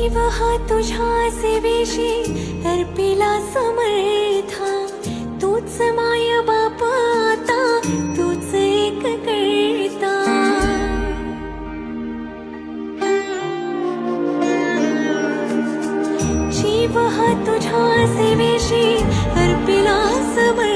जीव हा तुझ्या सेवेशी अर्पिला समर्था, तूच माय बाप आता, तूच एक करता। जीव हा तुझ्या सेवेशी अर्पिला समर्था,